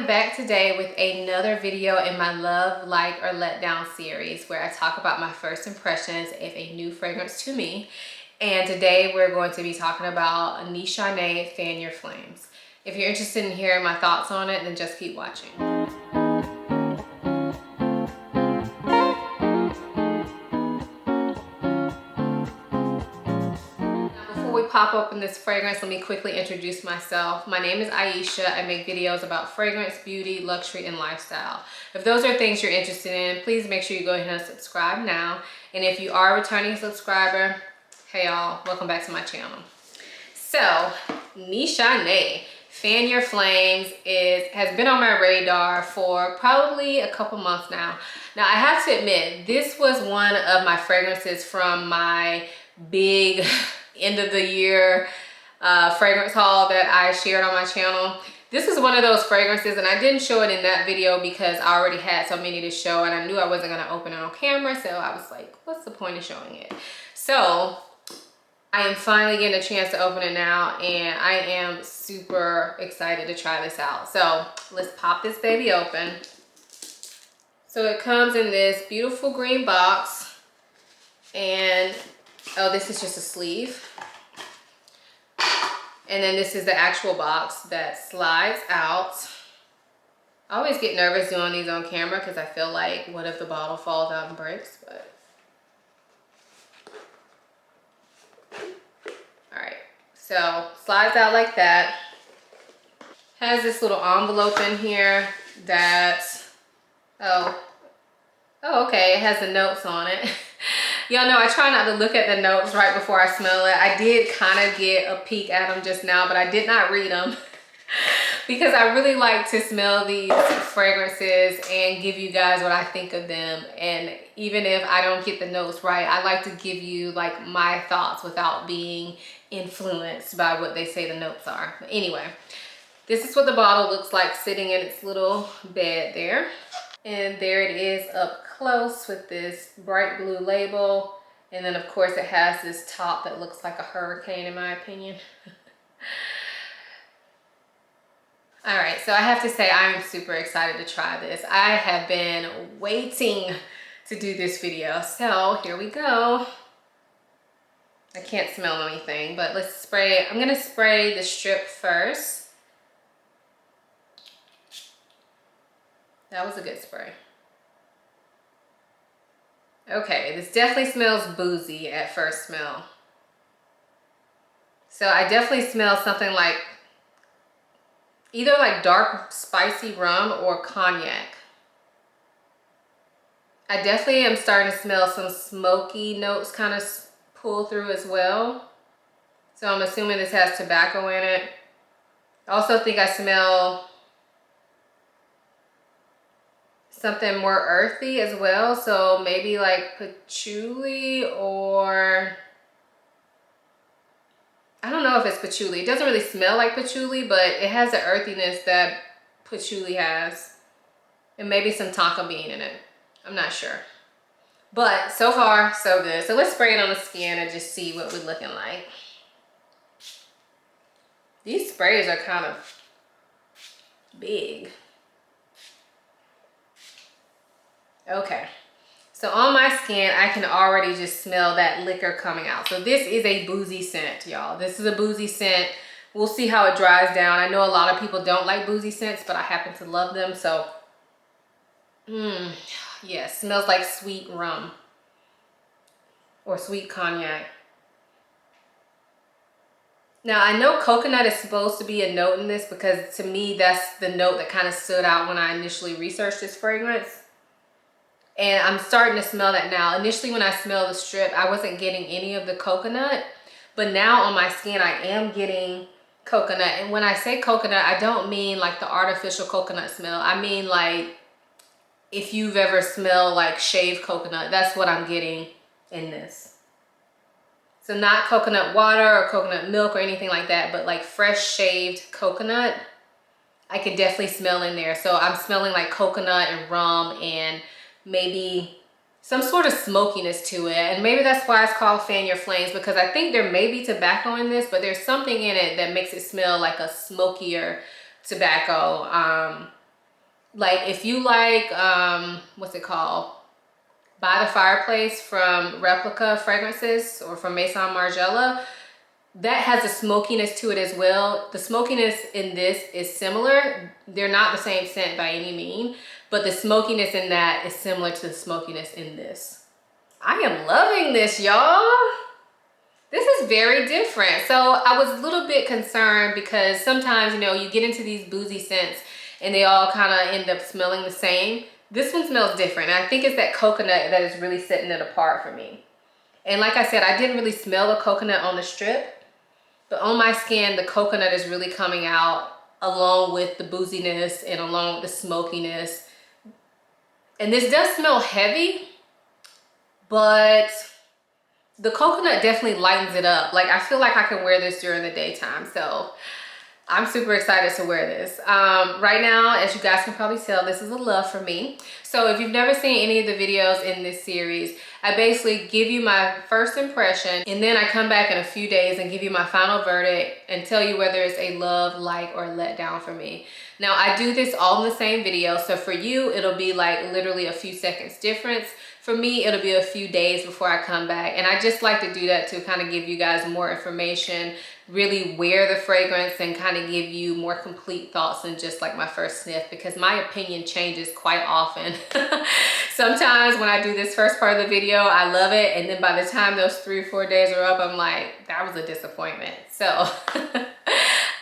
am back today with another video in my Love, Like, or Let Down series where I talk about my first impressions of a new fragrance to me. And today we're going to be talking about Nishane Fan Your Flames. If you're interested in hearing my thoughts on it, then just keep watching. Before we pop open this fragrance, let me quickly introduce myself. My name is Ayesha. I make videos about fragrance, beauty, luxury, and lifestyle. If those are things you're interested in, please make sure you go ahead and subscribe now. And if you are a returning subscriber, hey y'all, welcome back to my channel. So, Nishane Fan Your Flames has been on my radar for probably a couple months now. Now, I have to admit, this was one of my fragrances from my big end of the year fragrance haul that I shared on my channel. This is one of those fragrances, and I didn't show it in that video because I already had so many to show and I knew I wasn't going to open it on camera, so I was like, what's the point of showing it? So I am finally getting a chance to open it now, and I am super excited to try this out. So let's pop this baby open. So it comes in this beautiful green box, and oh, this is just a sleeve. And then this is the actual box that slides out. I always get nervous doing these on camera because I feel like, what if the bottle falls out and breaks? But all right, so slides out like that. Has this little envelope in here that, okay, it has the notes on it. Y'all know I try not to look at the notes right before I smell it. I did kind of get a peek at them just now, but I did not read them because I really like to smell these fragrances and give you guys what I think of them. And even if I don't get the notes right, I like to give you like my thoughts without being influenced by what they say the notes are. But anyway, this is what the bottle looks like sitting in its little bed there. And there it is up close with this bright blue label. And then of course it has this top that looks like a hurricane in my opinion. All right, so I have to say I'm super excited to try this. I have been waiting to do this video. So here we go. I can't smell anything, but let's spray. I'm gonna spray the strip first. That was a good spray. Okay, this definitely smells boozy at first smell. So I definitely smell something like either like dark spicy rum or cognac. I definitely am starting to smell some smoky notes kind of pull through as well. So I'm assuming this has tobacco in it. I also think I smell something more earthy as well, so maybe like patchouli, or I don't know if it's patchouli. It doesn't really smell like patchouli, but it has the earthiness that patchouli has, and maybe some tonka bean in it. I'm not sure, but so far so good. So let's spray it on the skin and just see what we're looking like. These sprays are kind of big. Okay, so on my skin, I can already just smell that liquor coming out. So this is a boozy scent, y'all. This is a boozy scent. We'll see how it dries down. I know a lot of people don't like boozy scents, but I happen to love them. So, yeah, smells like sweet rum or sweet cognac. Now, I know coconut is supposed to be a note in this because to me, that's the note that kind of stood out when I initially researched this fragrance. And I'm starting to smell that now. Initially, when I smelled the strip, I wasn't getting any of the coconut. But now on my skin, I am getting coconut. And when I say coconut, I don't mean like the artificial coconut smell. I mean like if you've ever smelled like shaved coconut, that's what I'm getting in this. So not coconut water or coconut milk or anything like that, but like fresh shaved coconut. I could definitely smell in there. So I'm smelling like coconut and rum and maybe some sort of smokiness to it. And maybe that's why it's called Fan Your Flames, because I think there may be tobacco in this, but there's something in it that makes it smell like a smokier tobacco. Like if you like, what's it called? By the Fireplace from Replica Fragrances or from Maison Margiela, that has a smokiness to it as well. The smokiness in this is similar. They're not the same scent by any mean, but the smokiness in that is similar to the smokiness in this. I am loving this, y'all. This is very different. So I was a little bit concerned because sometimes, you know, you get into these boozy scents and they all kind of end up smelling the same. This one smells different. And I think it's that coconut that is really setting it apart for me. And like I said, I didn't really smell the coconut on the strip, but on my skin, the coconut is really coming out along with the booziness and along with the smokiness. And this does smell heavy, but the coconut definitely lightens it up. Like I feel like I can wear this during the daytime. So I'm super excited to wear this. Right now, as you guys can probably tell, this is a love for me. So if you've never seen any of the videos in this series, I basically give you my first impression and then I come back in a few days and give you my final verdict and tell you whether it's a love, like, or let down for me. Now I do this all in the same video. So for you, it'll be like literally a few seconds difference. For me, it'll be a few days before I come back. And I just like to do that to kind of give you guys more information, really wear the fragrance and kind of give you more complete thoughts than just like my first sniff, because my opinion changes quite often. Sometimes when I do this first part of the video, I love it. And then by the time those 3 or 4 days are up, I'm like, that was a disappointment. So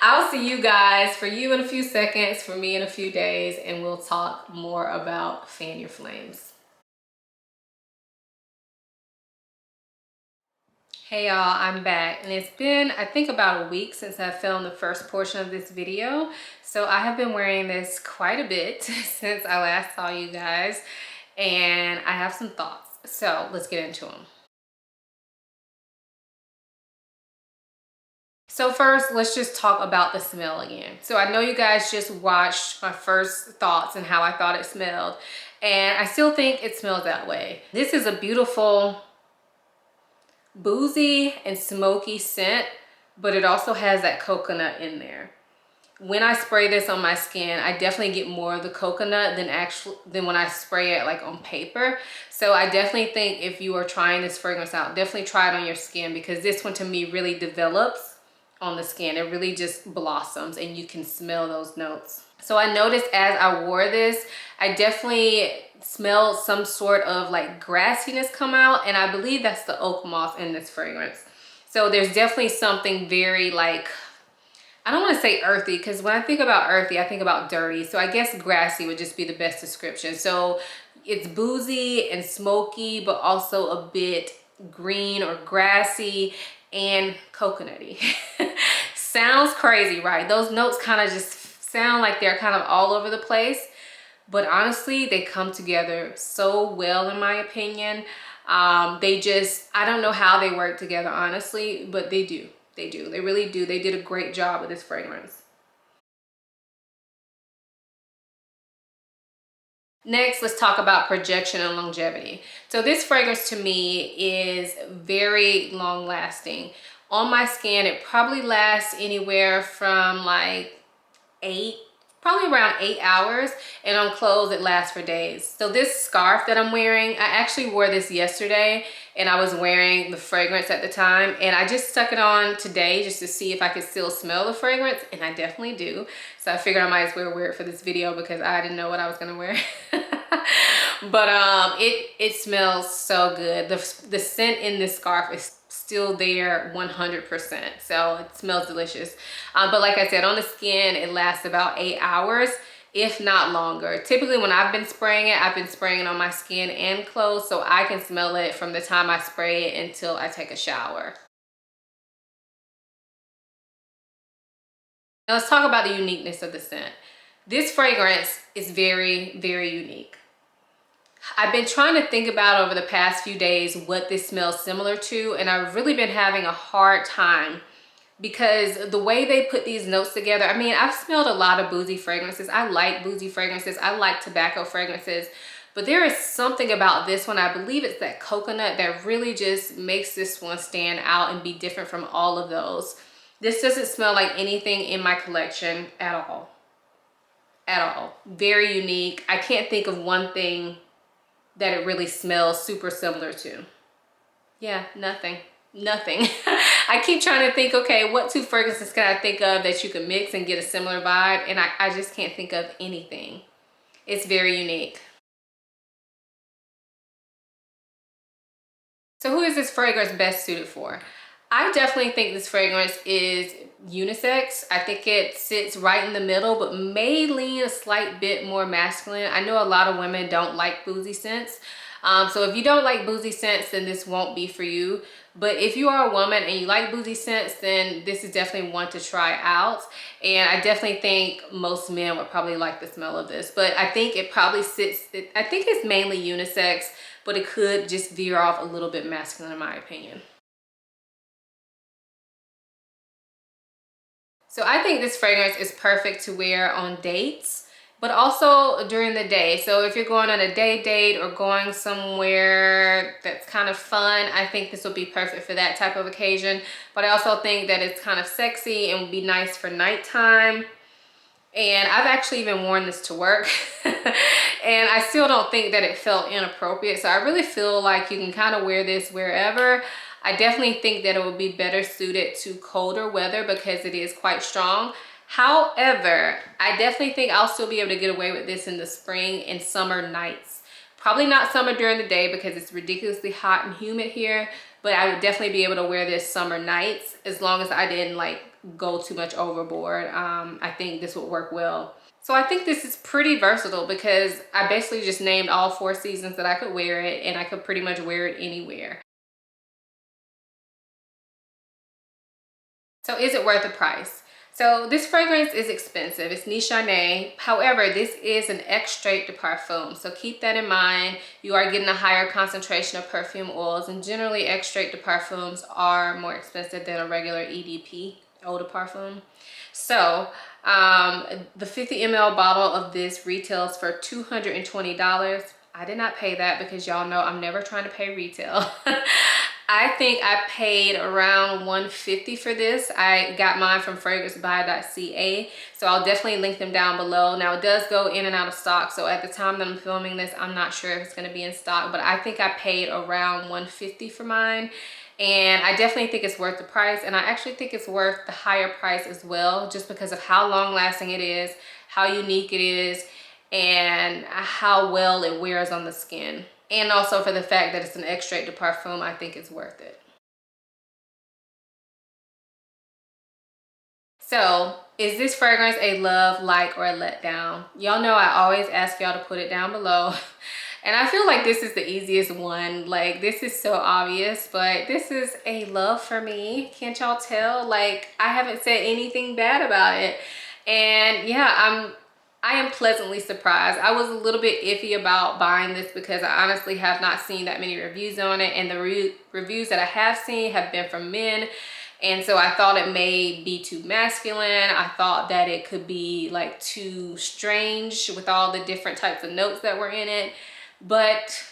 I'll see you guys, for you in a few seconds, for me in a few days, and we'll talk more about Fan Your Flames. Hey y'all, I'm back, and it's been I think about a week since I filmed the first portion of this video. So I have been wearing this quite a bit since I last saw you guys, and I have some thoughts. So let's get into them. So first, let's just talk about the smell again. So I know you guys just watched my first thoughts and how I thought it smelled, and I still think it smells that way. This is a beautiful boozy and smoky scent, but it also has that coconut in there. When I spray this on my skin, I definitely get more of the coconut than when I spray it like on paper. So I definitely think if you are trying this fragrance out, definitely try it on your skin, because this one to me really develops on the skin. It really just blossoms and you can smell those notes. So I noticed as I wore this, I definitely smelled some sort of like grassiness come out, and I believe that's the oak moss in this fragrance. So there's definitely something very like, I don't want to say earthy, because when I think about earthy, I think about dirty. So I guess grassy would just be the best description. So it's boozy and smoky, but also a bit green or grassy and coconutty. Sounds crazy, right? Those notes kind of just sound like they're kind of all over the place, but honestly they come together so well in my opinion. I don't know how they work together honestly, but they really do. They did a great job with this fragrance. Next, let's talk about projection and longevity. So this fragrance to me is very long lasting. On my skin, it probably lasts anywhere from like probably around 8 hours, and on clothes it lasts for days. So this scarf that I'm wearing, I actually wore this yesterday and I was wearing the fragrance at the time, and I just stuck it on today just to see if I could still smell the fragrance, and I definitely do. So I figured I might as well wear it for this video because I didn't know what I was gonna wear. But it smells so good. The scent in this scarf is still there 100%, so it smells delicious. But like I said, on the skin it lasts about 8 hours, if not longer. Typically when I've been spraying it on my skin and clothes, so I can smell it from the time I spray it until I take a shower. Now let's talk about the uniqueness of the scent. This fragrance is very, very unique. I've been trying to think about over the past few days what this smells similar to, and I've really been having a hard time because the way they put these notes together, I mean, I've smelled a lot of boozy fragrances. I like boozy fragrances. I like tobacco fragrances, but there is something about this one, I believe it's that coconut, that really just makes this one stand out and be different from all of those. This doesn't smell like anything in my collection at all. at all. Very unique. I can't think of one thing that it really smells super similar to. Yeah, nothing. Nothing. I keep trying to think, okay, what 2 fragrances can I think of that you can mix and get a similar vibe? And I just can't think of anything. It's very unique. So who is this fragrance best suited for? I definitely think this fragrance is unisex. I think it sits right in the middle, but may lean a slight bit more masculine. I know a lot of women don't like boozy scents. So if you don't like boozy scents, then this won't be for you. But if you are a woman and you like boozy scents, then this is definitely one to try out. And I definitely think most men would probably like the smell of this. But I think it probably sits, I think it's mainly unisex, but it could just veer off a little bit masculine in my opinion. So I think this fragrance is perfect to wear on dates, but also during the day. So if you're going on a day date or going somewhere that's kind of fun, I think this will be perfect for that type of occasion. But I also think that it's kind of sexy and would be nice for nighttime. And I've actually even worn this to work and I still don't think that it felt inappropriate. So I really feel like you can kind of wear this wherever. I definitely think that it would be better suited to colder weather because it is quite strong. However, I definitely think I'll still be able to get away with this in the spring and summer nights. Probably not summer during the day because it's ridiculously hot and humid here, but I would definitely be able to wear this summer nights as long as I didn't like go too much overboard. I think this would work well. So I think this is pretty versatile because I basically just named all 4 seasons that I could wear it, and I could pretty much wear it anywhere. So is it worth the price? So this fragrance is expensive. It's Nishane. However, this is an extrait de parfum. So keep that in mind. You are getting a higher concentration of perfume oils, and generally extrait de parfums are more expensive than a regular EDP, eau de parfum. So the 50 ml bottle of this retails for $220. I did not pay that because y'all know I'm never trying to pay retail. I think I paid around $150 for this. I got mine from fragrancebuy.ca, so I'll definitely link them down below. Now it does go in and out of stock, so at the time that I'm filming this, I'm not sure if it's going to be in stock, but I think I paid around $150 for mine. And I definitely think it's worth the price, and I actually think it's worth the higher price as well, just because of how long lasting it is, how unique it is, and how well it wears on the skin. And also for the fact that it's an extrait de parfum, I think it's worth it. So, is this fragrance a love, like, or a letdown? Y'all know I always ask y'all to put it down below. And I feel like this is the easiest one. Like, this is so obvious, but this is a love for me. Can't y'all tell? Like, I haven't said anything bad about it. And yeah, I am pleasantly surprised. I was a little bit iffy about buying this because I honestly have not seen that many reviews on it, and the reviews that I have seen have been from men, and so I thought it may be too masculine. I thought that it could be like too strange with all the different types of notes that were in it, but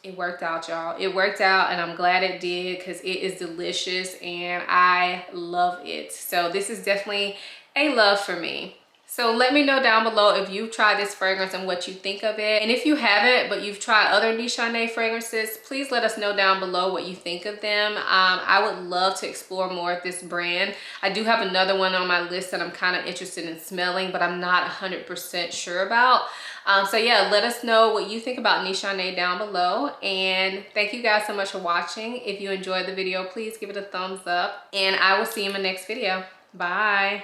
it worked out, y'all. It worked out, and I'm glad it did because it is delicious and I love it. So this is definitely a love for me. So let me know down below if you've tried this fragrance and what you think of it. And if you haven't, but you've tried other Nishane fragrances, please let us know down below what you think of them. I would love to explore more of this brand. I do have another one on my list that I'm kind of interested in smelling, but I'm not 100% sure about. So yeah, let us know what you think about Nishane down below. And thank you guys so much for watching. If you enjoyed the video, please give it a thumbs up. And I will see you in my next video. Bye.